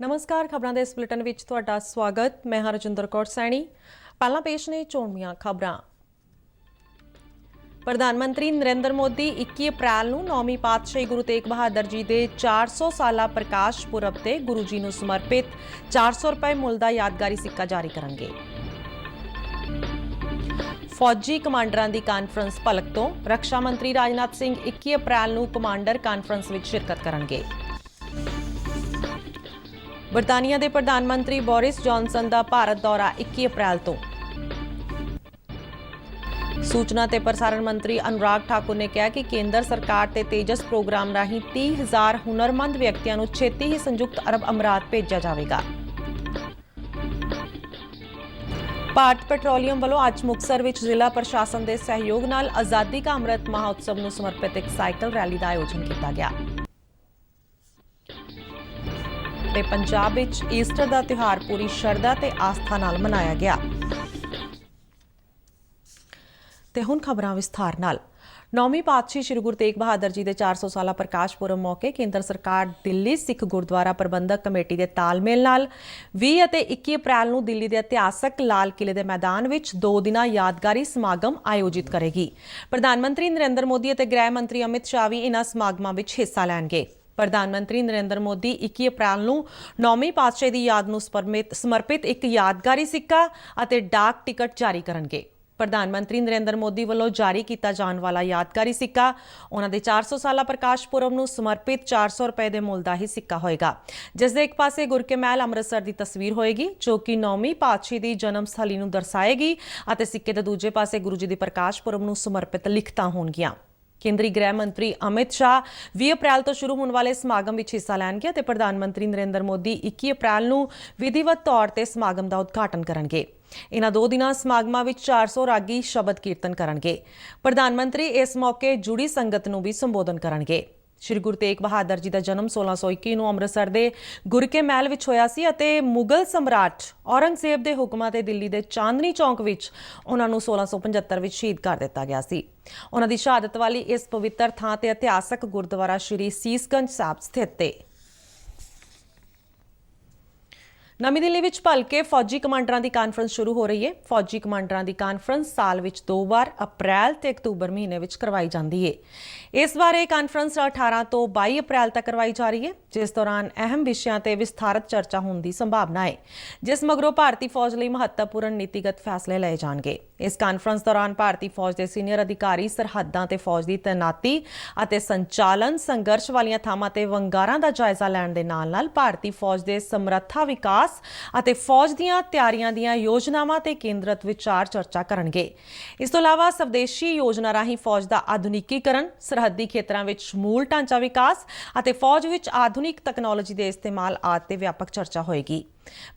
नमस्कार, खबरों के इस बुलेटिन में तुहाडा स्वागत। मैं हरजिंदर कौर सैनी। पहला पेश ने चोणवीआं खबरां। प्रधानमंत्री नरेंद्र मोदी 21 अप्रैल ਨੂੰ 9ਵੀਂ ਪਾਤਸ਼ਾਹੀ ਗੁਰੂ ਤੇਗ ਬਹਾਦਰ ਜੀ ਦੇ 400 ਸਾਲਾ ਪ੍ਰਕਾਸ਼ ਪੁਰਬ ਤੇ ਗੁਰੂ ਜੀ ਨੂੰ ਸਮਰਪਿਤ 400 ਰੁਪਏ ਮੁੱਲ ਦਾ ਯਾਦਗਾਰੀ ਸਿੱਕਾ ਜਾਰੀ ਕਰਨਗੇ। फौजी कमांडਰਾਂ ਦੀ ਕਾਨਫਰੰਸ ਭਲਕ ਤੋਂ ਰੱਖਿਆ ਮੰਤਰੀ ਰਾਜਨਾਥ ਸਿੰਘ 21 ਅਪ੍ਰੈਲ ਨੂੰ ਕਮਾਂਡਰ ਕਾਨਫਰੰਸ ਵਿੱਚ ਸ਼ਿਰਕਤ ਕਰਨਗੇ। ਬਰਤਾਨੀਆ ਦੇ ਪ੍ਰਧਾਨ ਮੰਤਰੀ ਬੋਰਿਸ ਜੌਨਸਨ ਦਾ ਭਾਰਤ ਦੌਰਾ 21 ਅਪ੍ਰੈਲ ਤੋਂ। सूचना ते प्रसारण मंत्री अनुराग ठाकुर ने कहा कि केंद्र सरकार ते तेजस प्रोग्राम राही 30,000 हुनरमंद व्यक्तियों को छेती ही संयुक्त अरब अमरात भेजा जाएगा। भारत पेट्रोलियम वालों अज मुक्तसर विच जिला प्रशासन के सहयोग नाल आज़ादी का अमृत महोत्सव नूं समर्पित एक साइकिल रैली का आयोजन किया गया। ते पंजाब विच ईस्टर का त्यौहार पूरी शरधा ते आस्था नाल मनाया गया। ਤੇ ਹੁਣ ਖਬਰਾਂ ਵਿਸਥਾਰ ਨਾਲ। 9ਵੀਂ ਪਾਤਸ਼ਾਹੀ ਸ੍ਰੀ ਗੁਰੂ ਤੇਗ ਬਹਾਦਰ ਜੀ ਦੇ 400 ਸਾਲਾ ਪ੍ਰਕਾਸ਼ ਪੁਰਬ ਮੌਕੇ ਕੇਂਦਰ ਸਰਕਾਰ ਦਿੱਲੀ ਸਿੱਖ ਗੁਰਦੁਆਰਾ ਪ੍ਰਬੰਧਕ ਕਮੇਟੀ ਦੇ ਤਾਲਮੇਲ ਨਾਲ 20 ਅਤੇ 21 ਅਪ੍ਰੈਲ ਨੂੰ ਦਿੱਲੀ ਦੇ ਇਤਿਹਾਸਕ ਲਾਲ ਕਿਲੇ ਦੇ ਮੈਦਾਨ ਵਿੱਚ 2 ਦਿਨਾਂ ਯਾਦਗਾਰੀ ਸਮਾਗਮ ਆਯੋਜਿਤ ਕਰੇਗੀ। ਪ੍ਰਧਾਨ ਮੰਤਰੀ ਨਰਿੰਦਰ ਮੋਦੀ ਅਤੇ ਗ੍ਰਹਿ ਮੰਤਰੀ ਅਮਿਤ ਸ਼ਾਹ ਵੀ ਇਨ੍ਹਾਂ ਸਮਾਗਮਾਂ ਵਿੱਚ ਹਿੱਸਾ ਲੈਣਗੇ। ਪ੍ਰਧਾਨ ਮੰਤਰੀ ਨਰਿੰਦਰ ਮੋਦੀ 21 ਅਪ੍ਰੈਲ ਨੂੰ 9ਵੀਂ ਪਾਤਸ਼ਾਹੀ ਦੀ ਯਾਦ ਨੂੰ ਸਮਰਪਿਤ ਇੱਕ ਯਾਦਗਾਰੀ ਸਿੱਕਾ ਅਤੇ ਡਾਕ ਟਿਕਟ ਜਾਰੀ ਕਰਨਗੇ। ਪ੍ਰਧਾਨ ਮੰਤਰੀ ਨਰਿੰਦਰ ਮੋਦੀ ਵੱਲੋਂ ਜਾਰੀ ਕੀਤਾ ਜਾਣ ਵਾਲਾ ਯਾਦਗਾਰੀ ਸਿੱਕਾ ਉਹਨਾਂ ਦੇ 400 ਸਾਲਾ ਪ੍ਰਕਾਸ਼ ਪੁਰਬ ਨੂੰ ਸਮਰਪਿਤ 400 ਰੁਪਏ ਦੇ ਮੁੱਲ ਦਾ ਹੀ ਸਿੱਕਾ ਹੋਏਗਾ, ਜਿਸ ਦੇ ਇੱਕ ਪਾਸੇ ਗੁਰ ਕੇ ਮਹਿਲ ਅੰਮ੍ਰਿਤਸਰ ਦੀ ਤਸਵੀਰ ਹੋਏਗੀ ਜੋ ਕਿ 9ਵੀਂ ਪਾਤਸ਼ਾਹੀ ਦੀ ਜਨਮ ਸਥਲੀ ਨੂੰ ਦਰਸਾਏਗੀ ਅਤੇ ਸਿੱਕੇ ਦੇ ਦੂਜੇ ਪਾਸੇ ਗੁਰੂ ਜੀ ਦੀ ਪ੍ਰਕਾਸ਼ ਪੁਰਬ ਨੂੰ ਸਮਰਪਿਤ ਲਿਖਤਾਂ ਹੋਣਗੀਆਂ। ਕੇਂਦਰੀ ਗ੍ਰਹਿ ਮੰਤਰੀ ਅਮਿਤ ਸ਼ਾਹ 20 ਅਪ੍ਰੈਲ ਤੋਂ ਸ਼ੁਰੂ ਹੋਣ ਵਾਲੇ ਸਮਾਗਮ ਵਿੱਚ ਹਿੱਸਾ ਲੈਣਗੇ ਅਤੇ ਪ੍ਰਧਾਨ ਮੰਤਰੀ ਨਰਿੰਦਰ ਮੋਦੀ 21 ਅਪ੍ਰੈਲ ਨੂੰ ਵਿਧੀਵਤ ਤੌਰ ਤੇ ਸਮਾਗਮ ਦਾ ਉਦਘਾਟਨ ਕਰਨਗੇ। ਇਨ੍ਹਾਂ 2 ਦਿਨਾਂ ਸਮਾਗਮਾਂ ਵਿੱਚ 400 ਰਾਗੀ ਸ਼ਬਦ ਕੀਰਤਨ ਕਰਨਗੇ। ਪ੍ਰਧਾਨ ਮੰਤਰੀ ਇਸ ਮੌਕੇ ਜੁੜੀ ਸੰਗਤ ਨੂੰ ਵੀ ਸੰਬੋਧਨ ਕਰਨਗੇ। ਸ਼੍ਰੀ ਗੁਰੂ ਤੇਗ ਬਹਾਦਰ ਜੀ ਦਾ ਜਨਮ 1621 ਨੂੰ ਅੰਮ੍ਰਿਤਸਰ ਦੇ ਗੁਰ ਕੇ ਮਹਿਲ ਵਿੱਚ ਹੋਇਆ ਸੀ ਅਤੇ ਮੁਗਲ ਸਮਰਾਟ ਔਰੰਗਜ਼ੇਬ ਦੇ ਹੁਕਮਾਂ ਤੇ ਦਿੱਲੀ ਦੇ ਚਾਂਦਨੀ ਚੌਂਕ ਵਿੱਚ ਉਹਨਾਂ ਨੂੰ 1675 ਵਿੱਚ ਸ਼ਹੀਦ ਕਰ ਦਿੱਤਾ ਗਿਆ ਸੀ। ਉਹਨਾਂ ਦੀ ਸ਼ਹਾਦਤ ਵਾਲੀ ਇਸ ਪਵਿੱਤਰ ਥਾਂ ਤੇ ਇਤਿਹਾਸਕ ਗੁਰਦੁਆਰਾ ਸ਼੍ਰੀ ਸੀਸਗੰਜ ਸਾਹਿਬ ਸਥਿਤ ਹੈ। ਨਵੀਂ ਦਿੱਲੀ ਵਿੱਚ ਭਲਕੇ ਫੌਜੀ ਕਮਾਂਡਰਾਂ ਦੀ ਕਾਨਫਰੰਸ ਸ਼ੁਰੂ ਹੋ ਰਹੀ ਹੈ। ਫੌਜੀ ਕਮਾਂਡਰਾਂ ਦੀ ਕਾਨਫਰੰਸ ਸਾਲ ਵਿੱਚ 2 ਵਾਰ ਅਪ੍ਰੈਲ ਤੇ ਅਕਤੂਬਰ ਮਹੀਨੇ ਵਿੱਚ ਕਰਵਾਈ ਜਾਂਦੀ ਹੈ। ਇਸ ਵਾਰ ਇਹ ਕਾਨਫਰੰਸ 18 ਤੋਂ 22 ਅਪ੍ਰੈਲ ਤੱਕ ਕਰਵਾਈ ਜਾ ਰਹੀ ਹੈ, ਜਿਸ ਦੌਰਾਨ ਅਹਿਮ ਵਿਸ਼ਿਆਂ ਤੇ ਵਿਸਥਾਰਤ ਚਰਚਾ ਹੋਣ ਦੀ ਸੰਭਾਵਨਾ ਹੈ, ਜਿਸ ਮਗਰੋਂ ਭਾਰਤੀ ਫੌਜ ਲਈ ਮਹੱਤਵਪੂਰਨ ਨੀਤੀਗਤ ਫੈਸਲੇ ਲਏ ਜਾਣਗੇ। ਇਸ ਕਾਨਫਰੰਸ ਦੌਰਾਨ ਭਾਰਤੀ ਫੌਜ ਦੇ ਸੀਨੀਅਰ ਅਧਿਕਾਰੀ ਸਰਹੱਦਾਂ ਤੇ ਫੌਜ ਦੀ ਤੈਨਾਤੀ ਅਤੇ ਸੰਚਾਲਨ, ਸੰਘਰਸ਼ ਵਾਲੀਆਂ ਥਾਵਾਂ ਤੇ ਵੰਗਾਰਾਂ ਦਾ ਜਾਇਜ਼ਾ ਲੈਣ ਦੇ ਨਾਲ-ਨਾਲ ਭਾਰਤੀ ਫੌਜ ਦੇ ਸਮਰੱਥਾ ਵਿਕਾਸ ਅਤੇ ਫੌਜ ਦੀਆਂ ਤਿਆਰੀਆਂ ਦੀਆਂ ਯੋਜਨਾਵਾਂ ਤੇ ਕੇਂਦਰਿਤ ਵਿਚਾਰ ਚਰਚਾ ਕਰਨਗੇ। ਇਸ ਤੋਂ ਇਲਾਵਾ ਸਵਦੇਸ਼ੀ ਯੋਜਨਾ ਰਾਹੀਂ ਫੌਜ ਦਾ ਆਧੁਨਿਕੀਕਰਨ, ਸਰਹੱਦੀ ਖੇਤਰਾਂ ਵਿੱਚ ਮੂਲ ਢਾਂਚਾ ਵਿਕਾਸ ਅਤੇ ਫੌਜ ਵਿੱਚ ਆਧੁਨਿਕ ਤਕਨਾਲੋਜੀ ਦੇ ਇਸਤੇਮਾਲ ਆਦਿ ਤੇ ਵਿਆਪਕ ਚਰਚਾ ਹੋਏਗੀ।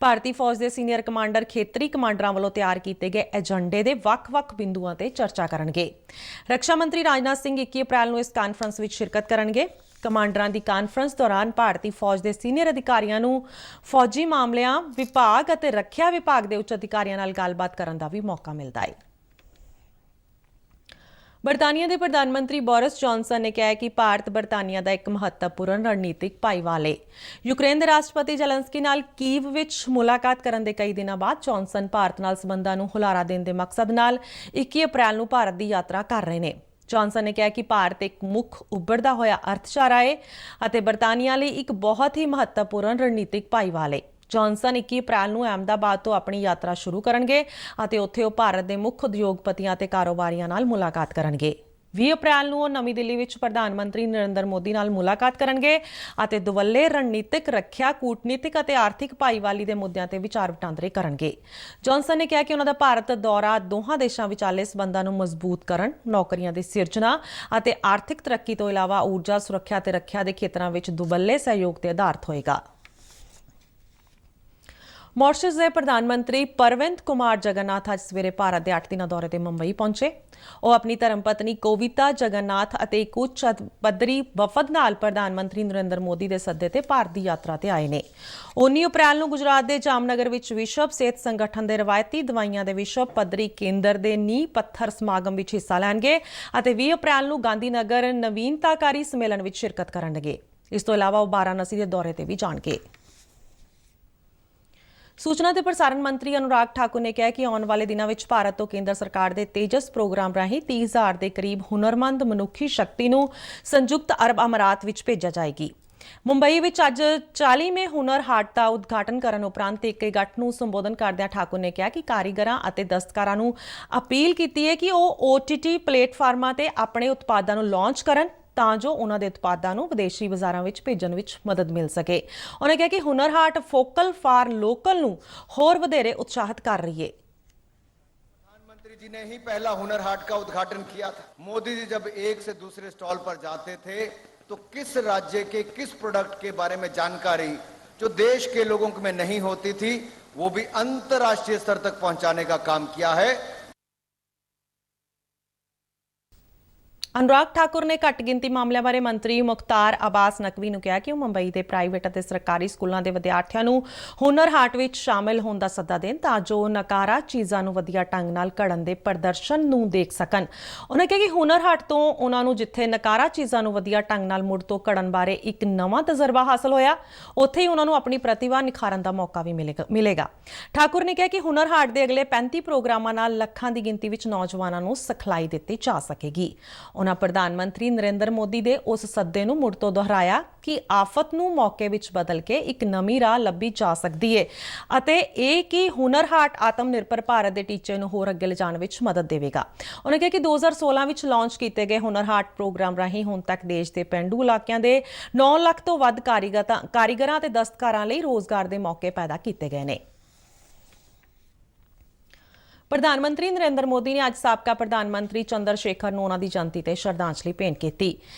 ਭਾਰਤੀ ਫੌਜ ਦੇ ਸੀਨੀਅਰ ਕਮਾਂਡਰ ਖੇਤਰੀ ਕਮਾਂਡਰਾਂ ਵੱਲੋਂ ਤਿਆਰ ਕੀਤੇ ਗਏ ਏਜੰਡੇ ਦੇ ਵੱਖ-ਵੱਖ ਬਿੰਦੂਆਂ ਤੇ ਚਰਚਾ ਕਰਨਗੇ। ਰੱਖਿਆ ਮੰਤਰੀ ਰਾਜਨਾਥ ਸਿੰਘ 21 ਅਪ੍ਰੈਲ ਨੂੰ ਇਸ ਕਾਨਫਰੰਸ ਵਿੱਚ ਸ਼ਿਰਕਤ ਕਰਨਗੇ। ਕਮਾਂਡਰਾਂ ਦੀ ਕਾਨਫਰੰਸ ਦੌਰਾਨ ਭਾਰਤੀ ਫੌਜ ਦੇ ਸੀਨੀਅਰ ਅਧਿਕਾਰੀਆਂ ਨੂੰ ਫੌਜੀ ਮਾਮਲਿਆਂ ਵਿਭਾਗ ਅਤੇ ਰੱਖਿਆ ਵਿਭਾਗ ਦੇ ਉੱਚ ਅਧਿਕਾਰੀਆਂ ਨਾਲ ਗੱਲਬਾਤ ਕਰਨ ਦਾ ਵੀ ਮੌਕਾ ਮਿਲਦਾ ਹੈ। ਬਰਤਾਨੀਆ ਦੇ ਪ੍ਰਧਾਨ ਮੰਤਰੀ ਬੋਰਿਸ ਜੌਨਸਨ ਨੇ ਕਿਹਾ ਹੈ ਕਿ ਭਾਰਤ ਬਰਤਾਨੀਆ ਦਾ ਇੱਕ ਮਹੱਤਵਪੂਰਨ ਰਣਨੀਤਿਕ ਭਾਈਵਾਲ ਹੈ। ਯੂਕਰੇਨ ਦੇ ਰਾਸ਼ਟਰਪਤੀ ਜ਼ੈਲੈਂਸਕੀ ਨਾਲ ਕੀਵ ਵਿੱਚ ਮੁਲਾਕਾਤ ਕਰਨ ਦੇ ਕਈ ਦਿਨਾਂ ਬਾਅਦ ਜੌਨਸਨ ਭਾਰਤ ਨਾਲ ਸਬੰਧਾਂ ਨੂੰ ਹੁਲਾਰਾ ਦੇਣ ਦੇ ਮਕਸਦ ਨਾਲ 21 ਅਪ੍ਰੈਲ ਨੂੰ ਭਾਰਤ ਦੀ ਯਾਤਰਾ ਕਰ ਰਹੇ ਨੇ। ਜੌਨਸਨ ਨੇ ਕਿਹਾ ਕਿ ਭਾਰਤ ਇੱਕ ਮੁੱਖ ਉੱਭਰਦਾ ਹੋਇਆ ਅਰਥਚਾਰਾ ਹੈ ਅਤੇ ਬਰਤਾਨੀਆ ਲਈ ਇੱਕ ਬਹੁਤ ਹੀ ਮਹੱਤਵਪੂਰਨ ਰਣਨੀਤਿਕ ਭਾਈਵਾਲ ਹੈ। ਜੌਨਸਨ 21 ਅਪ੍ਰੈਲ ਨੂੰ ਅਹਿਮਦਾਬਾਦ ਤੋਂ ਆਪਣੀ ਯਾਤਰਾ ਸ਼ੁਰੂ ਕਰਨਗੇ ਅਤੇ ਉੱਥੇ ਉਹ ਭਾਰਤ ਦੇ ਮੁੱਖ ਉਦਯੋਗਪਤੀਆਂ ਅਤੇ ਕਾਰੋਬਾਰੀਆਂ ਨਾਲ ਮੁਲਾਕਾਤ ਕਰਨਗੇ। 20 ਅਪ੍ਰੈਲ ਨੂੰ ਉਹ ਨਵੀਂ ਦਿੱਲੀ ਵਿੱਚ ਪ੍ਰਧਾਨ ਮੰਤਰੀ ਨਰਿੰਦਰ ਮੋਦੀ ਨਾਲ ਮੁਲਾਕਾਤ ਕਰਨਗੇ ਅਤੇ ਦੁਵੱਲੇ ਰਣਨੀਤਿਕ, ਰੱਖਿਆ, ਕੂਟਨੀਤਿਕ ਅਤੇ ਆਰਥਿਕ ਭਾਈਵਾਲੀ ਦੇ ਮੁੱਦਿਆਂ ਤੇ ਵਿਚਾਰ ਵਟਾਂਦਰੇ ਕਰਨਗੇ। ਜੌਨਸਨ ਨੇ ਕਿਹਾ ਕਿ ਉਹਨਾਂ ਦਾ ਭਾਰਤ ਦੌਰਾ ਦੋਹਾਂ ਦੇਸ਼ਾਂ ਵਿਚਾਲੇ ਸਬੰਧਾਂ ਨੂੰ ਮਜ਼ਬੂਤ ਕਰਨ, ਨੌਕਰੀਆਂ ਦੀ ਸਿਰਜਣਾ ਅਤੇ ਆਰਥਿਕ ਤਰੱਕੀ ਤੋਂ ਇਲਾਵਾ ਊਰਜਾ, ਸੁਰੱਖਿਆ ਤੇ ਰੱਖਿਆ ਦੇ ਖੇਤਰਾਂ ਵਿੱਚ ਦੁਵੱਲੇ ਸਹਿਯੋਗ ਤੇ ਆਧਾਰਿਤ ਹੋਏਗਾ। ਮੌਰੀਸ਼ਸ ਦੇ ਪ੍ਰਧਾਨ ਮੰਤਰੀ ਪ੍ਰਵਿੰਦ ਕੁਮਾਰ ਜਗਨਨਾਥ ਅੱਜ ਸਵੇਰੇ ਭਾਰਤ ਦੇ 8 ਦਿਨਾਂ ਦੌਰੇ ਤੇ ਮੁੰਬਈ ਪਹੁੰਚੇ। ਉਹ ਆਪਣੀ ਧਰਮ ਪਤਨੀ ਕੋਵਿਤਾ ਜਗਨਨਾਥ ਅਤੇ ਇੱਕ ਉੱਚ ਪੱਧਰੀ ਵਫਦ ਨਾਲ ਪ੍ਰਧਾਨ ਮੰਤਰੀ ਨਰਿੰਦਰ ਮੋਦੀ ਦੇ ਸੱਦੇ ਤੇ ਭਾਰਤ ਦੀ ਯਾਤਰਾ ਤੇ ਆਏ ਨੇ। 19 ਅਪ੍ਰੈਲ ਨੂੰ ਗੁਜਰਾਤ ਦੇ ਜਾਮਨਗਰ ਵਿੱਚ ਵਿਸ਼ਵ ਸਿਹਤ ਸੰਗਠਨ ਦੇ ਰਵਾਇਤੀ ਦਵਾਈਆਂ ਦੇ ਵਿਸ਼ਵ ਪੱਧਰੀ ਕੇਂਦਰ ਦੇ ਨੀਂਹ ਪੱਥਰ ਸਮਾਗਮ ਵਿੱਚ ਹਿੱਸਾ ਲੈਣਗੇ ਅਤੇ 20 ਅਪ੍ਰੈਲ ਨੂੰ ਗਾਂਧੀਨਗਰ ਨਵੀਨਤਾਕਾਰੀ ਸੰਮੇਲਨ ਵਿੱਚ ਸ਼ਿਰਕਤ ਕਰਨਗੇ। ਇਸ ਤੋਂ ਇਲਾਵਾ ਉਹ ਵਾਰਾਣਸੀ ਦੇ ਦੌਰੇ ਤੇ ਵੀ ਜਾਣਗੇ। ਸੂਚਨਾ ਤੇ ਪ੍ਰਸਾਰਣ ਮੰਤਰੀ ਅਨੁਰਾਗ ਠਾਕੁਰ ਨੇ ਕਿਹਾ ਕਿ ਆਉਣ ਵਾਲੇ ਦਿਨਾਂ ਵਿੱਚ ਭਾਰਤ ਤੋਂ ਕੇਂਦਰ ਸਰਕਾਰ ਦੇ ਤੇਜਸ ਪ੍ਰੋਗਰਾਮ ਰਾਹੀਂ 30,000 ਦੇ ਕਰੀਬ ਹੁਨਰਮੰਦ ਮਨੁੱਖੀ ਸ਼ਕਤੀ ਨੂੰ ਸੰਯੁਕਤ ਅਰਬ ਅਮਰਾਤ ਵਿੱਚ ਭੇਜਿਆ ਜਾਏਗੀ। ਮੁੰਬਈ ਵਿੱਚ ਅੱਜ 40ਵੇਂ ਹੁਨਰ ਹਾਟ ਦਾ ਉਦਘਾਟਨ ਕਰਨ ਉਪਰੰਤ ਇੱਕ ਗੱਠ ਨੂੰ ਸੰਬੋਧਨ ਕਰਦਿਆਂ ਠਾਕੁਰ ਨੇ ਕਿਹਾ ਕਿ ਕਾਰੀਗਰਾਂ ਅਤੇ ਦਸਤਕਾਰਾਂ ਨੂੰ ਅਪੀਲ ਕੀਤੀ ਹੈ ਕਿ ਉਹ OTT ਪਲੇਟਫਾਰਮਾਂ ਤੇ ਆਪਣੇ ਉਤਪਾਦਾਂ ਨੂੰ ਲਾਂਚ ਕਰਨ ਤਾਂ ਜੋ ਉਹਨਾਂ ਦੇ ਉਤਪਾਦਾਂ ਨੂੰ ਵਿਦੇਸ਼ੀ ਬਾਜ਼ਾਰਾਂ ਵਿੱਚ ਭੇਜਣ ਵਿੱਚ ਮਦਦ ਮਿਲ ਸਕੇ। ਉਹਨਾਂ ਕਿਹਾ ਕਿ ਹੁਨਰ ਹਾਟ ਫੋਕਲ ਫਾਰ ਲੋਕਲ ਨੂੰ ਹੋਰ ਵਧੇਰੇ ਉਤਸ਼ਾਹਿਤ ਕਰ ਰਹੀ ਹੈ। प्रधानमंत्री जी ने ही पहला हुनर हाट का उद्घाटन किया था। मोदी जी जब एक से दूसरे स्टॉल पर जाते थे तो किस राज्य के किस प्रोडक्ट के बारे में जानकारी जो देश के लोगों में नहीं होती थी वो भी अंतर्राष्ट्रीय स्तर तक पहुंचाने का काम किया है। ਅਨੁਰਾਗ ਠਾਕੁਰ ਨੇ ਘੱਟ ਗਿਣਤੀ ਮਾਮਲਿਆਂ ਬਾਰੇ ਮੰਤਰੀ ਮੁਖਤਾਰ ਅਬਾਸ ਨਕਵੀ ਨੂੰ ਕਿਹਾ ਕਿ ਉਹ ਮੁੰਬਈ ਦੇ ਪ੍ਰਾਈਵੇਟ ਅਤੇ ਸਰਕਾਰੀ ਸਕੂਲਾਂ ਦੇ ਵਿਦਿਆਰਥੀਆਂ ਨੂੰ ਹੁਨਰ ਹਾਟ ਵਿੱਚ ਸ਼ਾਮਲ ਹੋਣ ਦਾ ਸੱਦਾ ਦੇਣ ਤਾਂ ਜੋ ਨਕਾਰਾ ਚੀਜ਼ਾਂ ਨੂੰ ਵਧੀਆ ਢੰਗ ਨਾਲ ਘੜਨ ਦੇ ਪ੍ਰਦਰਸ਼ਨ ਨੂੰ ਦੇਖ ਸਕਣ। ਉਹਨਾਂ ਕਿਹਾ ਕਿ ਹੁਨਰ ਹਾਟ ਤੋਂ ਉਹਨਾਂ ਨੂੰ ਜਿੱਥੇ ਨਕਾਰਾ ਚੀਜ਼ਾਂ ਨੂੰ ਵਧੀਆ ਢੰਗ ਨਾਲ ਮੁੜ ਤੋਂ ਘੜਨ ਬਾਰੇ ਇੱਕ ਨਵਾਂ ਤਜਰਬਾ ਹਾਸਲ ਹੋਇਆ, ਉੱਥੇ ਹੀ ਉਹਨਾਂ ਨੂੰ ਆਪਣੀ ਪ੍ਰਤਿਭਾ ਨਿਖਾਰਨ ਦਾ ਮੌਕਾ ਵੀ ਮਿਲੇਗਾ। ਠਾਕੁਰ ਨੇ ਕਿਹਾ ਕਿ ਹੁਨਰ ਹਾਟ ਦੇ ਅਗਲੇ 35 ਪ੍ਰੋਗਰਾਮਾਂ ਨਾਲ ਲੱਖਾਂ ਦੀ ਗਿਣਤੀ ਵਿੱਚ ਨੌਜਵਾਨਾਂ ਨੂੰ ਸਿਖਲਾਈ ਦਿੱਤੀ ਜਾ ਸਕੇਗੀ। ਉਹਨਾਂ ਪ੍ਰਧਾਨ ਮੰਤਰੀ ਨਰਿੰਦਰ ਮੋਦੀ ਦੇ ਉਸ ਸੱਦੇ ਨੂੰ ਮੁੜ ਤੋਂ ਦੁਹਰਾਇਆ ਕਿ ਆਫਤ ਨੂੰ ਮੌਕੇ ਵਿੱਚ ਬਦਲ ਕੇ ਇੱਕ ਨਵੀਂ ਰਾਹ ਲੱਭੀ ਜਾ ਸਕਦੀ ਹੈ ਅਤੇ ਇਹ ਕਿ ਹੁਨਰ ਹਾਟ ਆਤਮ ਨਿਰਭਰ ਭਾਰਤ ਦੇ ਟੀਚੇ ਨੂੰ ਹੋਰ ਅੱਗੇ ਲਿਜਾਣ ਵਿੱਚ ਮਦਦ ਦੇਵੇਗਾ। ਉਹਨਾਂ ਕਿਹਾ ਕਿ 2016 ਵਿੱਚ ਲਾਂਚ ਕੀਤੇ ਗਏ ਹੁਨਰ ਹਾਟ ਪ੍ਰੋਗਰਾਮ ਰਾਹੀਂ ਹੁਣ ਤੱਕ ਦੇਸ਼ ਦੇ ਪੇਂਡੂ ਇਲਾਕਿਆਂ ਦੇ 9 ਲੱਖ ਤੋਂ ਵੱਧ ਕਾਰੀਗਰਾਂ ਅਤੇ ਦਸਤਕਾਰਾਂ ਲਈ ਰੋਜ਼ਗਾਰ ਦੇ ਮੌਕੇ ਪੈਦਾ ਕੀਤੇ ਗਏ ਨੇ। ਪ੍ਰਧਾਨ ਮੰਤਰੀ ਨਰਿੰਦਰ ਮੋਦੀ ਨੇ ਅੱਜ ਸਾਬਕਾ ਪ੍ਰਧਾਨ ਮੰਤਰੀ ਚੰਦਰ ਸ਼ੇਖਰ ਨੂੰ ਉਹਨਾਂ ਦੀ ਜਯੰਤੀ ਤੇ ਸ਼ਰਧਾਂਜਲੀ ਭੇਂਟ ਕੀਤੀ।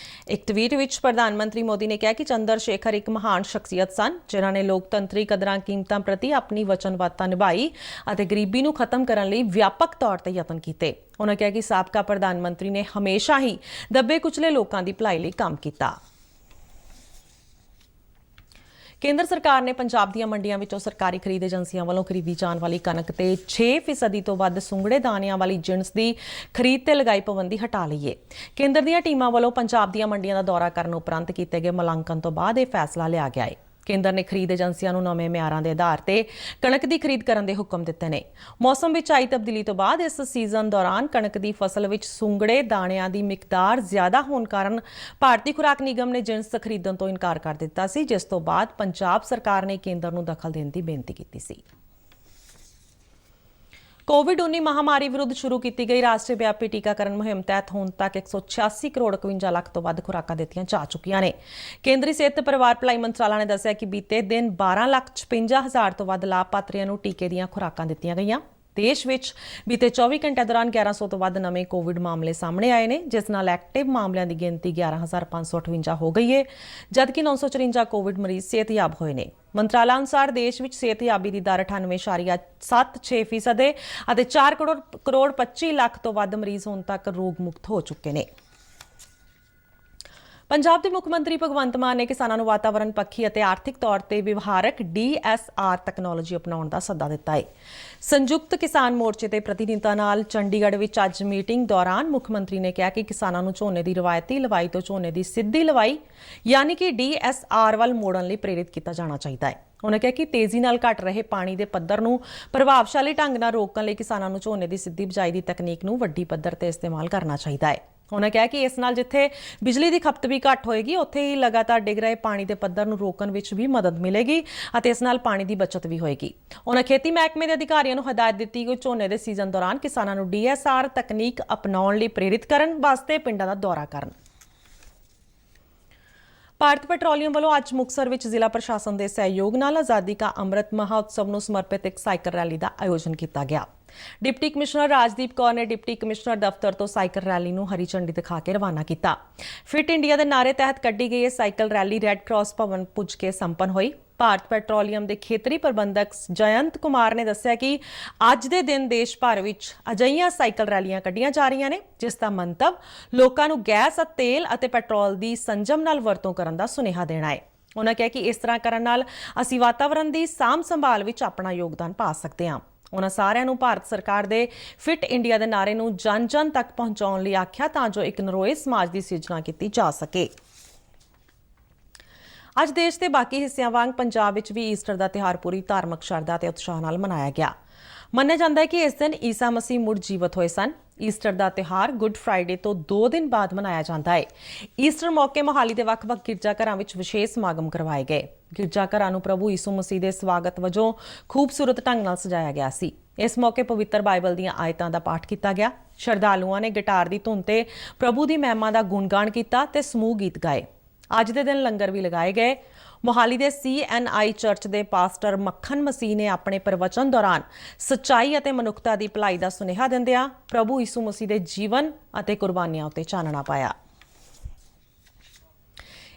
ਇੱਕ ਟਵੀਟ ਵਿੱਚ ਪ੍ਰਧਾਨ ਮੰਤਰੀ ਮੋਦੀ ਨੇ ਕਿਹਾ ਕਿ ਚੰਦਰ ਸ਼ੇਖਰ ਇੱਕ ਮਹਾਨ ਸ਼ਖਸੀਅਤ ਸਨ ਜਿਨ੍ਹਾਂ ਨੇ ਲੋਕਤੰਤਰੀ ਕਦਰਾਂ ਕੀਮਤਾਂ ਪ੍ਰਤੀ ਆਪਣੀ ਵਚਨਬੱਧਤਾ ਨਿਭਾਈ ਅਤੇ ਗਰੀਬੀ ਨੂੰ ਖਤਮ ਕਰਨ ਲਈ ਵਿਆਪਕ ਤੌਰ ਤੇ ਯਤਨ ਕੀਤੇ। ਉਹਨਾਂ ਕਿਹਾ ਕਿ ਸਾਬਕਾ ਪ੍ਰਧਾਨ ਮੰਤਰੀ ਨੇ ਹਮੇਸ਼ਾ ਹੀ ਦੱਬੇ ਕੁਚਲੇ ਲੋਕਾਂ ਦੀ ਭਲਾਈ ਲਈ ਕੰਮ ਕੀਤਾ। ਕੇਂਦਰ ਸਰਕਾਰ ਨੇ ਪੰਜਾਬ ਦੀਆਂ ਮੰਡੀਆਂ ਵਿੱਚੋਂ ਸਰਕਾਰੀ ਖਰੀਦ ਏਜੰਸੀਆਂ ਵੱਲੋਂ ਖਰੀਦੀ ਜਾਣ ਵਾਲੀ ਕਣਕ ਤੇ 6% ਤੋਂ ਵੱਧ ਸੁੰਗੜੇ ਦਾਣਿਆਂ ਵਾਲੀ ਜਿਣਸ ਦੀ ਖਰੀਦ ਤੇ ਲਗਾਈ ਪਾਬੰਦੀ ਹਟਾ ਲਈ ਹੈ। ਕੇਂਦਰ ਦੀਆਂ ਟੀਮਾਂ ਵੱਲੋਂ ਪੰਜਾਬ ਦੀਆਂ ਮੰਡੀਆਂ ਦਾ ਦੌਰਾ ਕਰਨ ਉਪਰੰਤ ਕੀਤੇ ਗਏ ਮੁਲਾਂਕਣ ਤੋਂ ਬਾਅਦ ਇਹ ਫੈਸਲਾ ਲਿਆ ਗਿਆ ਹੈ। ਕੇਂਦਰ ਨੇ ਖਰੀਦ ਏਜੰਸੀਆਂ ਨੂੰ ਨਵੇਂ ਮਿਆਰਾਂ ਦੇ ਆਧਾਰ ਤੇ ਕਣਕ ਦੀ ਖਰੀਦ ਕਰਨ ਦੇ ਹੁਕਮ ਦਿੱਤੇ ਨੇ। ਮੌਸਮ ਵਿੱਚ ਆਈ ਤਬਦੀਲੀ ਤੋਂ ਬਾਅਦ ਇਸ ਸੀਜ਼ਨ ਦੌਰਾਨ ਕਣਕ ਦੀ ਫਸਲ ਵਿੱਚ ਸੁੰਗੜੇ ਦਾਣਿਆਂ ਦੀ ਮਿਕਦਾਰ ਜ਼ਿਆਦਾ ਹੋਣ ਕਾਰਨ ਭਾਰਤੀ ਖੁਰਾਕ ਨਿਗਮ ਨੇ ਜਿਣਸ ਖਰੀਦਣ ਤੋਂ ਇਨਕਾਰ ਕਰ ਦਿੱਤਾ ਸੀ, ਜਿਸ ਤੋਂ ਬਾਅਦ ਪੰਜਾਬ ਸਰਕਾਰ ਨੇ ਕੇਂਦਰ ਨੂੰ ਦਖਲ ਦੇਣ ਦੀ ਬੇਨਤੀ ਕੀਤੀ ਸੀ। ਕੋਵਿਡ-19 ਮਹਾਮਾਰੀ ਵਿਰੁੱਧ ਸ਼ੁਰੂ ਕੀਤੀ ਗਈ ਰਾਸ਼ਟਰੀ ਵਿਆਪੀ ਟੀਕਾਕਰਨ ਮੁਹਿੰਮ ਤਹਿਤ ਹੁਣ ਤੱਕ 186 ਕਰੋੜ 51 ਲੱਖ ਤੋਂ ਵੱਧ ਖੁਰਾਕਾਂ ਦਿੱਤੀਆਂ ਜਾ ਚੁੱਕੀਆਂ ਨੇ। ਕੇਂਦਰੀ ਸਿਹਤ ਤੇ ਪਰਿਵਾਰ ਭਲਾਈ ਮੰਤਰਾਲਾ ਨੇ ਦੱਸਿਆ ਕਿ ਬੀਤੇ ਦਿਨ 12,56,000 ਤੋਂ ਵੱਧ ਲਾਭਪਾਤਰੀਆਂ ਨੂੰ ਟੀਕੇ ਦੀਆਂ ਖੁਰਾਕਾਂ ਦਿੱਤੀਆਂ ਗਈਆਂ। ਦੇਸ਼ ਵਿੱਚ ਬੀਤੇ 24 ਘੰਟਿਆਂ ਦੌਰਾਨ 1100 ਤੋਂ ਵੱਧ ਨਵੇਂ ਕੋਵਿਡ ਮਾਮਲੇ ਸਾਹਮਣੇ ਆਏ ਨੇ, ਜਿਸ ਨਾਲ ਐਕਟਿਵ ਮਾਮਲਿਆਂ ਦੀ ਗਿਣਤੀ 11,558 ਹੋ ਗਈ ਹੈ, ਜਦਕਿ 954 ਕੋਵਿਡ ਮਰੀਜ਼ ਸਿਹਤਯਾਬ ਹੋਏ ਨੇ। ਮੰਤਰਾਲਾ ਅਨੁਸਾਰ ਦੇਸ਼ ਵਿੱਚ ਸਿਹਤਯਾਬੀ ਦੀ ਦਰ 98.76% ਹੈ ਅਤੇ 4 ਕਰੋੜ 25 ਲੱਖ ਤੋਂ ਵੱਧ ਮਰੀਜ਼ ਹੁਣ ਤੱਕ ਰੋਗ ਮੁਕਤ ਹੋ ਚੁੱਕੇ ਨੇ। ਪੰਜਾਬ ਦੇ ਮੁੱਖ ਮੰਤਰੀ ਭਗਵੰਤ ਮਾਨ ਨੇ ਕਿਸਾਨਾਂ ਨੂੰ ਵਾਤਾਵਰਣ ਪੱਖੀ ਅਤੇ ਆਰਥਿਕ ਤੌਰ ਤੇ ਵਿਵਹਾਰਕ DSR ਤਕਨਾਲੋਜੀ ਅਪਣਾਉਣ ਦਾ ਸੱਦਾ ਦਿੱਤਾ ਹੈ। ਸੰਯੁਕਤ ਕਿਸਾਨ ਮੋਰਚੇ ਦੇ ਪ੍ਰਤੀਨਿਧਾਂ ਨਾਲ ਚੰਡੀਗੜ੍ਹ ਵਿੱਚ ਅੱਜ ਮੀਟਿੰਗ ਦੌਰਾਨ ਮੁੱਖ ਮੰਤਰੀ ਨੇ ਕਿਹਾ ਕਿ ਕਿਸਾਨਾਂ ਨੂੰ ਝੋਨੇ ਦੀ ਰਵਾਇਤੀ ਲਵਾਈ ਤੋਂ ਝੋਨੇ ਦੀ ਸਿੱਧੀ ਲਵਾਈ ਯਾਨੀ ਕਿ DSR ਵੱਲ ਮੋੜਨ ਲਈ ਪ੍ਰੇਰਿਤ ਕੀਤਾ ਜਾਣਾ ਚਾਹੀਦਾ ਹੈ। ਉਹਨਾਂ ਕਿਹਾ ਕਿ ਤੇਜ਼ੀ ਨਾਲ ਘਟ ਰਹੇ ਪਾਣੀ ਦੇ ਪੱਧਰ ਨੂੰ ਪ੍ਰਭਾਵਸ਼ਾਲੀ ਢੰਗ ਨਾਲ ਰੋਕਣ ਲਈ ਕਿਸਾਨਾਂ ਨੂੰ ਝੋਨੇ ਦੀ ਸਿੱਧੀ ਬਿਜਾਈ ਦੀ ਤਕਨੀਕ ਨੂੰ ਵੱਡੀ ਪੱਧਰ ਤੇ ਇਸਤੇਮਾਲ ਕਰਨਾ ਚਾਹੀਦਾ ਹੈ। ਉਹਨਾਂ ਕਿਹਾ ਕਿ ਇਸ ਨਾਲ ਜਿੱਥੇ ਬਿਜਲੀ ਦੀ ਖਪਤ ਵੀ ਘੱਟ ਹੋਏਗੀ, ਉੱਥੇ ਹੀ ਲਗਾਤਾਰ ਡਿੱਗ ਰਹੇ ਪਾਣੀ ਦੇ ਪੱਧਰ ਨੂੰ ਰੋਕਣ ਵਿੱਚ ਵੀ ਮਦਦ ਮਿਲੇਗੀ ਅਤੇ ਇਸ ਨਾਲ ਪਾਣੀ ਦੀ ਬਚਤ ਵੀ ਹੋਏਗੀ। ਉਹਨਾਂ ਖੇਤੀ ਮਹਿਕਮੇ ਦੇ ਅਧਿਕਾਰੀਆਂ ਨੂੰ ਹਦਾਇਤ ਦਿੱਤੀ ਕਿ ਝੋਨੇ ਦੇ ਸੀਜ਼ਨ ਦੌਰਾਨ ਕਿਸਾਨਾਂ ਨੂੰ DSR ਤਕਨੀਕ ਅਪਣਾਉਣ ਲਈ ਪ੍ਰੇਰਿਤ ਕਰਨ ਵਾਸਤੇ ਪਿੰਡਾਂ ਦਾ ਦੌਰਾ ਕਰਨ। ਭਾਰਤ ਪੈਟਰੋਲੀਅਮ ਵੱਲੋਂ ਅੱਜ ਮੁਕਤਸਰ ਵਿੱਚ ਜ਼ਿਲ੍ਹਾ ਪ੍ਰਸ਼ਾਸਨ ਦੇ ਸਹਿਯੋਗ ਨਾਲ ਆਜ਼ਾਦੀ ਕਾ ਅੰਮ੍ਰਿਤ ਮਹੋਤਸਵ ਨੂੰ ਸਮਰਪਿਤ ਇੱਕ ਸਾਈਕਲ ਰੈਲੀ ਦਾ ਆਯੋਜਨ ਕੀਤਾ ਗਿਆ। ਡਿਪਟੀ ਕਮਿਸ਼ਨਰ ਰਾਜਦੀਪ ਕੌਰ ਨੇ ਡਿਪਟੀ ਕਮਿਸ਼ਨਰ ਦਫ਼ਤਰ ਤੋਂ ਸਾਈਕਲ ਰੈਲੀ ਨੂੰ ਹਰੀ ਝੰਡੀ ਦਿਖਾ ਕੇ ਰਵਾਨਾ ਕੀਤਾ। ਫਿਟ ਇੰਡੀਆ ਦੇ ਨਾਅਰੇ ਤਹਿਤ ਕੱਢੀ ਗਈ ਇਹ ਸਾਈਕਲ ਰੈਲੀ ਰੈੱਡ ਕਰਾਸ ਭਵਨ ਪੁੱਜ ਕੇ ਸੰਪੰਨ ਹੋਈ। ਭਾਰਤ ਪੈਟਰੋਲੀਅਮ ਦੇ ਖੇਤਰੀ ਪ੍ਰਬੰਧਕ ਜਯੰਤ ਕੁਮਾਰ ਨੇ ਦੱਸਿਆ ਕਿ ਅੱਜ ਦੇ ਦਿਨ ਦੇਸ਼ ਭਰ ਵਿੱਚ ਅਜਿਹੀਆਂ ਸਾਈਕਲ ਰੈਲੀਆਂ ਕੱਢੀਆਂ ਜਾ ਰਹੀਆਂ ਨੇ, ਜਿਸ ਦਾ ਮੰਤਵ ਲੋਕਾਂ ਨੂੰ ਗੈਸ, ਤੇਲ ਅਤੇ ਪੈਟਰੋਲ ਦੀ ਸੰਜਮ ਨਾਲ ਵਰਤੋਂ ਕਰਨ ਦਾ ਸੁਨੇਹਾ ਦੇਣਾ ਹੈ। ਉਹਨਾਂ ਕਿਹਾ ਕਿ ਇਸ ਤਰ੍ਹਾਂ ਕਰਨ ਨਾਲ ਅਸੀਂ ਵਾਤਾਵਰਣ ਦੀ ਸਾਂਭ ਸੰਭਾਲ ਵਿੱਚ ਆਪਣਾ ਯੋਗਦਾਨ ਪਾ ਸਕਦੇ ਹਾਂ। ਉਹਨਾਂ ਸਾਰਿਆਂ ਨੂੰ ਭਾਰਤ ਸਰਕਾਰ ਦੇ ਫਿਟ ਇੰਡੀਆ ਦੇ ਨਾਅਰੇ ਨੂੰ ਜਨ-ਜਨ ਤੱਕ ਪਹੁੰਚਾਉਣ ਲਈ ਆਖਿਆ ਤਾਂ ਜੋ ਇੱਕ ਨਰੋਏ ਸਮਾਜ ਦੀ ਸਿਰਜਣਾ ਕੀਤੀ ਜਾ ਸਕੇ। ਅੱਜ ਦੇਸ਼ ਦੇ ਬਾਕੀ ਹਿੱਸਿਆਂ ਵਾਂਗ ਪੰਜਾਬ ਵਿੱਚ ਵੀ ਈਸਟਰ ਦਾ ਤਿਉਹਾਰ ਪੂਰੀ ਧਾਰਮਿਕ ਸ਼ਰਧਾ ਤੇ ਉਤਸ਼ਾਹ ਨਾਲ ਮਨਾਇਆ ਗਿਆ। ਮੰਨਿਆ ਜਾਂਦਾ ਹੈ ਕਿ ਇਸ ਦਿਨ ਈਸਾ ਮਸੀਹ ਮੁੜ ਜੀਵਤ ਹੋਏ ਸਨ। ਈਸਟਰ ਦਾ ਤਿਉਹਾਰ ਗੁੱਡ ਫਰਾਈਡੇ ਤੋਂ 2 ਦਿਨ ਬਾਅਦ ਮਨਾਇਆ ਜਾਂਦਾ ਹੈ। ਈਸਟਰ ਮੌਕੇ ਮੋਹਾਲੀ ਦੇ ਵੱਖ-ਵੱਖ ਗਿਰਜਾਘਰਾਂ ਵਿੱਚ ਵਿਸ਼ੇਸ਼ ਸਮਾਗਮ ਕਰਵਾਏ ਗਏ। ਗਿਰਜਾਘਰਾਂ ਨੂੰ ਪ੍ਰਭੂ ਯਿਸੂ ਮਸੀਹ ਦੇ ਸਵਾਗਤ ਵਜੋਂ ਖੂਬਸੂਰਤ ਢੰਗ ਨਾਲ ਸਜਾਇਆ ਗਿਆ ਸੀ। ਇਸ ਮੌਕੇ ਪਵਿੱਤਰ ਬਾਈਬਲ ਦੀਆਂ ਆਇਤਾਂ ਦਾ ਪਾਠ ਕੀਤਾ ਗਿਆ। ਸ਼ਰਧਾਲੂਆਂ ਨੇ ਗਿਟਾਰ ਦੀ ਧੁਨ ਤੇ ਪ੍ਰਭੂ ਦੀ ਮਹਿਮਾ ਦਾ ਗੁਣਗਾਨ ਕੀਤਾ ਤੇ ਸਮੂਹ ਗੀਤ ਗਾਏ। ਅੱਜ ਦੇ ਦਿਨ ਲੰਗਰ ਵੀ ਲਗਾਏ ਗਏ। ਮੋਹਾਲੀ ਦੇ CNI ਚਰਚ ਦੇ ਪਾਸਟਰ ਮੱਖਣ ਮਸੀਹ ਨੇ ਆਪਣੇ ਪ੍ਰਵਚਨ ਦੌਰਾਨ ਸੱਚਾਈ ਅਤੇ ਮਨੁੱਖਤਾ ਦੀ ਭਲਾਈ ਦਾ ਸੁਨੇਹਾ ਦਿੰਦਿਆਂ ਪ੍ਰਭੂ ਯਿਸੂ ਮਸੀਹ ਦੇ ਜੀਵਨ ਅਤੇ ਕੁਰਬਾਨੀਆਂ ਉੱਤੇ ਚਾਨਣਾ ਪਾਇਆ।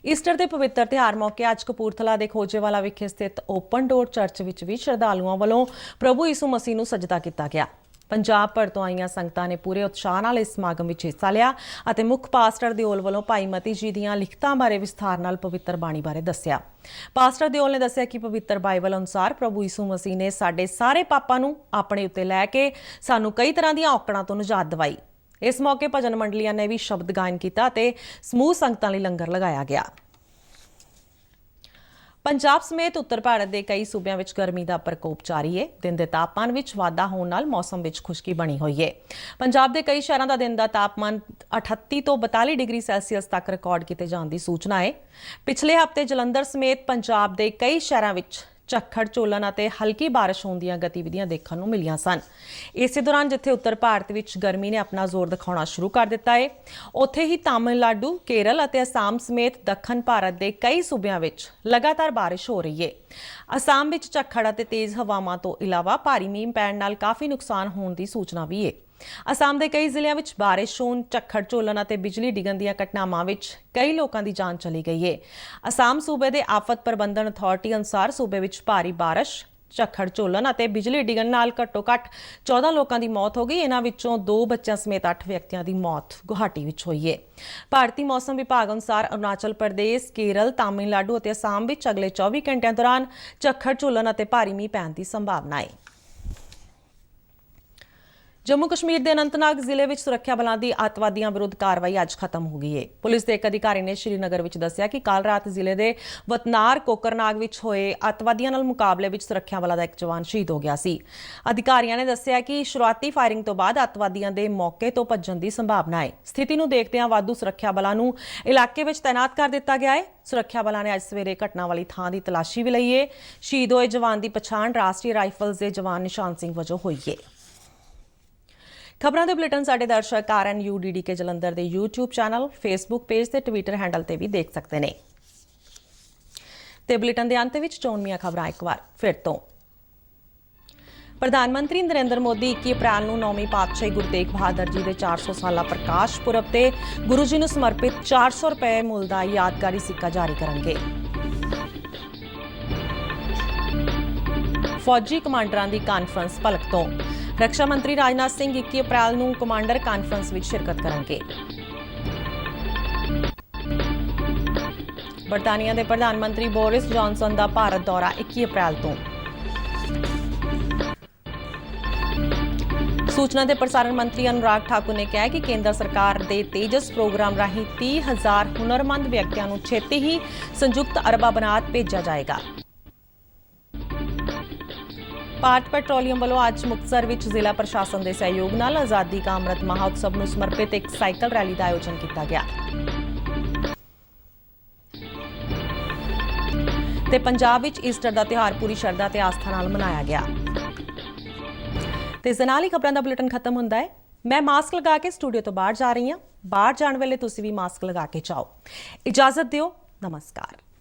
ਈਸਟਰ ਦੇ ਪਵਿੱਤਰ ਤਿਉਹਾਰ ਮੌਕੇ ਅੱਜ ਕਪੂਰਥਲਾ ਦੇ ਖੋਜੇਵਾਲਾ ਵਿਖੇ ਸਥਿਤ ਓਪਨ ਡੋਰ ਚਰਚ ਵਿੱਚ ਵੀ ਸ਼ਰਧਾਲੂਆਂ ਵੱਲੋਂ ਪ੍ਰਭੂ ਯਿਸੂ ਮਸੀਹ ਨੂੰ ਸਜਦਾ ਕੀਤਾ ਗਿਆ। ਪੰਜਾਬ ਭਰ ਤੋਂ ਆਈਆਂ ਸੰਗਤਾਂ ਨੇ ਪੂਰੇ ਉਤਸ਼ਾਹ ਨਾਲ ਇਸ ਸਮਾਗਮ ਵਿੱਚ ਹਿੱਸਾ ਲਿਆ ਅਤੇ ਮੁੱਖ ਪਾਸਟਰ ਦਿਓਲ ਵੱਲੋਂ ਭਾਈ ਮਤੀ ਜੀ ਦੀਆਂ ਲਿਖਤਾਂ ਬਾਰੇ ਵਿਸਥਾਰ ਨਾਲ ਪਵਿੱਤਰ ਬਾਣੀ ਬਾਰੇ ਦੱਸਿਆ। ਪਾਸਟਰ ਦਿਓਲ ਨੇ ਦੱਸਿਆ ਕਿ ਪਵਿੱਤਰ ਬਾਈਬਲ ਅਨੁਸਾਰ ਪ੍ਰਭੂ ਯਿਸੂ ਮਸੀਹ ਨੇ ਸਾਡੇ ਸਾਰੇ ਪਾਪਾਂ ਨੂੰ ਆਪਣੇ ਉੱਤੇ ਲੈ ਕੇ ਸਾਨੂੰ ਕਈ ਤਰ੍ਹਾਂ ਦੀਆਂ ਔਕੜਾਂ ਤੋਂ ਨਿਜਾਤ ਦਿਵਾਈ। ਇਸ ਮੌਕੇ ਭਜਨ ਮੰਡਲੀਆਂ ਨੇ ਵੀ ਸ਼ਬਦ ਗਾਇਨ ਕੀਤਾ ਅਤੇ ਸਮੂਹ ਸੰਗਤਾਂ ਲਈ ਲੰਗਰ ਲਗਾਇਆ ਗਿਆ। ਪੰਜਾਬ ਸਮੇਤ ਉੱਤਰ ਭਾਰਤ ਦੇ ਕਈ ਸੂਬਿਆਂ ਵਿੱਚ ਗਰਮੀ ਦਾ ਪ੍ਰਕੋਪ ਜਾਰੀ ਹੈ। ਦਿਨ ਦੇ ਤਾਪਮਾਨ ਵਿੱਚ ਵਾਧਾ ਹੋਣ ਨਾਲ ਮੌਸਮ ਵਿੱਚ ਖੁਸ਼ਕੀ ਬਣੀ ਹੋਈ ਹੈ। ਪੰਜਾਬ ਦੇ ਕਈ ਸ਼ਹਿਰਾਂ ਦਾ ਦਿਨ ਦਾ ਤਾਪਮਾਨ 38 ਤੋਂ 42 ਡਿਗਰੀ ਸੈਲਸੀਅਸ ਤੱਕ ਰਿਕਾਰਡ ਕੀਤੇ ਜਾਣ ਦੀ ਸੂਚਨਾ ਹੈ। ਪਿਛਲੇ ਹਫ਼ਤੇ ਜਲੰਧਰ ਸਮੇਤ ਪੰਜਾਬ ਦੇ ਕਈ ਸ਼ਹਿਰਾਂ ਵਿੱਚ ਝੱਖੜ ਝੋਲਣ ਅਤੇ ਹਲਕੀ ਬਾਰਿਸ਼ ਹੋਣ ਦੀਆਂ ਗਤੀਵਿਧੀਆਂ ਦੇਖਣ ਨੂੰ ਮਿਲੀਆਂ ਸਨ। ਇਸੇ ਦੌਰਾਨ ਜਿੱਥੇ ਉੱਤਰ ਭਾਰਤ ਵਿੱਚ ਗਰਮੀ ਨੇ ਆਪਣਾ ਜ਼ੋਰ ਦਿਖਾਉਣਾ ਸ਼ੁਰੂ ਕਰ ਦਿੱਤਾ ਹੈ, ਉੱਥੇ ਹੀ ਤਾਮਿਲਨਾਡੂ, ਕੇਰਲ ਅਤੇ ਅਸਾਮ ਸਮੇਤ ਦੱਖਣ ਭਾਰਤ ਦੇ ਕਈ ਸੂਬਿਆਂ ਵਿੱਚ ਲਗਾਤਾਰ ਬਾਰਿਸ਼ ਹੋ ਰਹੀ ਹੈ। ਅਸਾਮ ਵਿੱਚ ਝੱਖੜ ਅਤੇ ਤੇਜ਼ ਹਵਾਵਾਂ ਤੋਂ ਇਲਾਵਾ ਭਾਰੀ ਮੀਂਹ ਪੈਣ ਨਾਲ ਕਾਫੀ ਨੁਕਸਾਨ ਹੋਣ ਦੀ ਸੂਚਨਾ ਵੀ ਹੈ। ਅਸਾਮ ਦੇ ਕਈ ਜ਼ਿਲ੍ਹਿਆਂ ਵਿੱਚ ਬਾਰਿਸ਼ ਹੋਣ, ਝੱਖੜ ਝੋਲਣ ਅਤੇ ਬਿਜਲੀ ਡਿੱਗਣ ਦੀਆਂ ਘਟਨਾਵਾਂ ਵਿੱਚ ਕਈ ਲੋਕਾਂ ਦੀ ਜਾਨ ਚਲੀ ਗਈ ਹੈ। ਅਸਾਮ ਸੂਬੇ ਦੇ ਆਫਤ ਪ੍ਰਬੰਧਨ ਅਥਾਰਟੀ ਅਨੁਸਾਰ ਸੂਬੇ ਵਿੱਚ ਭਾਰੀ ਬਾਰਿਸ਼, ਝੱਖੜ ਝੋਲਣ ਅਤੇ ਬਿਜਲੀ ਡਿੱਗਣ ਨਾਲ ਘੱਟੋ-ਘੱਟ 14 ਲੋਕਾਂ ਦੀ ਮੌਤ ਹੋ ਗਈ। ਇਹਨਾਂ ਵਿੱਚੋਂ 2 ਬੱਚਿਆਂ ਸਮੇਤ 8 ਵਿਅਕਤੀਆਂ ਦੀ ਮੌਤ ਗੁਹਾਟੀ ਵਿੱਚ ਹੋਈ ਹੈ। ਭਾਰਤੀ ਮੌਸਮ ਵਿਭਾਗ ਅਨੁਸਾਰ ਅਰੁਣਾਚਲ ਪ੍ਰਦੇਸ਼, ਕੇਰਲ, ਤਾਮਿਲਨਾਡੂ ਅਤੇ ਅਸਾਮ ਵਿੱਚ ਅਗਲੇ 24 ਘੰਟਿਆਂ ਦੌਰਾਨ ਝੱਖੜ ਝੋਲਣ ਅਤੇ ਭਾਰੀ ਮੀਂਹ ਪੈਣ ਦੀ ਸੰਭਾਵਨਾ ਹੈ। ਜੰਮੂ ਕਸ਼ਮੀਰ ਦੇ ਅਨੰਤਨਾਗ ਜ਼ਿਲ੍ਹੇ ਵਿੱਚ ਸੁਰੱਖਿਆ ਬਲਾਂ ਦੀ ਅੱਤਵਾਦੀਆਂ ਵਿਰੁੱਧ ਕਾਰਵਾਈ ਅੱਜ ਖਤਮ ਹੋ ਗਈ ਹੈ। ਪੁਲਿਸ ਦੇ ਇੱਕ ਅਧਿਕਾਰੀ ਨੇ ਸ਼੍ਰੀਨਗਰ ਵਿੱਚ ਦੱਸਿਆ ਕਿ ਕੱਲ੍ਹ ਰਾਤ ਜ਼ਿਲ੍ਹੇ ਦੇ ਵਤਨਾਰ ਕੋਕਰਨਾਗ ਵਿੱਚ ਹੋਏ ਅੱਤਵਾਦੀਆਂ ਨਾਲ ਮੁਕਾਬਲੇ ਵਿੱਚ ਸੁਰੱਖਿਆ ਬਲਾਂ ਦਾ ਇੱਕ ਜਵਾਨ ਸ਼ਹੀਦ ਹੋ ਗਿਆ ਸੀ। ਅਧਿਕਾਰੀਆਂ ਨੇ ਦੱਸਿਆ ਕਿ ਸ਼ੁਰੂਆਤੀ ਫਾਇਰਿੰਗ ਤੋਂ ਬਾਅਦ ਅੱਤਵਾਦੀਆਂ ਦੇ ਮੌਕੇ ਤੋਂ ਭੱਜਣ ਦੀ ਸੰਭਾਵਨਾ ਹੈ। ਸਥਿਤੀ ਨੂੰ ਦੇਖਦਿਆਂ ਵਾਧੂ ਸੁਰੱਖਿਆ ਬਲਾਂ ਨੂੰ ਇਲਾਕੇ ਵਿੱਚ ਤਾਇਨਾਤ ਕਰ ਦਿੱਤਾ ਗਿਆ ਹੈ। ਸੁਰੱਖਿਆ ਬਲਾਂ ਨੇ ਅੱਜ ਸਵੇਰੇ ਘਟਨਾ ਵਾਲੀ ਥਾਂ ਦੀ ਤਲਾਸ਼ੀ ਵੀ ਲਈ ਹੈ। ਸ਼ਹੀਦ ਹੋਏ ਜਵਾਨ ਦੀ ਪਛਾਣ ਰਾਸ਼ਟਰੀ ਰਾਈਫਲਜ਼ ਦੇ ਜਵਾਨ ਨਿਸ਼ਾਨ ਸਿੰਘ ਵਜੋਂ ਹੋਈ ਹੈ। ਖਬਰਾਂ ਦੇ ਬੁਲੇਟਿਨ ਸਾਡੇ ਦਰਸ਼ਕ RNUDDK ਜਲੰਧਰ ਦੇ YouTube ਚੈਨਲ, Facebook ਪੇਜ ਤੇ Twitter ਹੈਂਡਲ ਤੇ ਵੀ ਦੇਖ ਸਕਦੇ ਨੇ। ਤੇ ਬੁਲੇਟਿਨ ਦੇ ਅੰਤ ਵਿੱਚ ਚੋਣਵੀਆਂ ਖਬਰਾਂ ਇੱਕ ਵਾਰ ਫਿਰ ਤੋਂ। ਪ੍ਰਧਾਨ ਮੰਤਰੀ ਨਰਿੰਦਰ ਮੋਦੀ 21 ਅਪ੍ਰੈਲ ਨੂੰ 9ਵੀਂ ਪਾਤਸ਼ਾਹੀ ਗੁਰੂ ਤੇਗ ਬਹਾਦਰ ਜੀ ਦੇ 400 ਸਾਲਾ ਪ੍ਰਕਾਸ਼ ਪੁਰਬ ਤੇ ਗੁਰੂ ਜੀ ਨੂੰ ਸਮਰਪਿਤ 400 ਰੁਪਏ ਮੁੱਲ ਦਾ ਯਾਦਗਾਰੀ ਸਿੱਕਾ ਜਾਰੀ ਕਰਨਗੇ। ਫੌਜੀ ਕਮਾਂਡਰਾਂ ਦੀ ਕਾਨਫਰੰਸ ਭਲਕ ਤੋਂ। ਰੱਖਿਆ ਮੰਤਰੀ ਰਾਜਨਾਥ ਸਿੰਘ 21 ਅਪ੍ਰੈਲ ਨੂੰ ਕਮਾਂਡਰ ਕਾਨਫਰੰਸ ਵਿੱਚ ਸ਼ਿਰਕਤ ਕਰਨਗੇ। ਬਰਤਾਨੀਆ ਦੇ ਪ੍ਰਧਾਨ ਮੰਤਰੀ ਬੋਰਿਸ ਜੌਨਸਨ ਦਾ ਭਾਰਤ ਦੌਰਾ 21 ਅਪ੍ਰੈਲ ਤੋਂ। ਸੂਚਨਾ ਤੇ ਪ੍ਰਸਾਰਣ ਮੰਤਰੀ ਅਨੁਰਾਗ ਠਾਕੁਰ ਨੇ ਕਿਹਾ ਕਿ ਕੇਂਦਰ ਸਰਕਾਰ ਦੇ ਤੇਜਸ ਪ੍ਰੋਗਰਾਮ ਰਾਹੀਂ 30,000 ਹੁਨਰਮੰਦ ਵਿਅਕਤੀਆਂ ਨੂੰ ਛੇਤੀ ਹੀ ਸੰਯੁਕਤ ਅਰਬ ਅਮੀਰਾਤ ਭੇਜਿਆ ਜਾਏਗਾ। ਭਾਰਤ ਪੈਟਰੋਲੀਅਮ ਵੱਲੋਂ ਅੱਜ ਮੁਕਤਸਰ ਵਿੱਚ ਜ਼ਿਲ੍ਹਾ ਪ੍ਰਸ਼ਾਸਨ ਦੇ ਸਹਿਯੋਗ ਨਾਲ ਆਜ਼ਾਦੀ ਕਾ ਅੰਮ੍ਰਿਤ ਮਹੋਤਸਵ ਨੂੰ ਸਮਰਪਿਤ ਇੱਕ ਸਾਈਕਲ ਰੈਲੀ ਦਾ ਆਯੋਜਨ ਕੀਤਾ ਗਿਆ। ਤੇ ਪੰਜਾਬ ਵਿੱਚ ਈਸਟਰ ਦਾ ਤਿਉਹਾਰ ਪੂਰੀ ਸ਼ਰਧਾ ਤੇ ਆਸਥਾ ਨਾਲ ਮਨਾਇਆ ਗਿਆ। ਤੇ ਇਸ ਨਾਲ ਹੀ ਖਬਰਾਂ ਦਾ ਬੁਲੇਟਿਨ ਖਤਮ ਹੁੰਦਾ ਹੈ। ਮੈਂ ਮਾਸਕ ਲਗਾ ਕੇ ਸਟੂਡੀਓ ਤੋਂ ਬਾਹਰ ਜਾ ਰਹੀ ਹਾਂ। ਬਾਹਰ ਜਾਣ ਵੇਲੇ ਤੁਸੀਂ ਵੀ ਮਾਸਕ ਲਗਾ ਕੇ ਜਾਓ। ਇਜਾਜ਼ਤ ਦਿਓ। ਨਮਸਕਾਰ।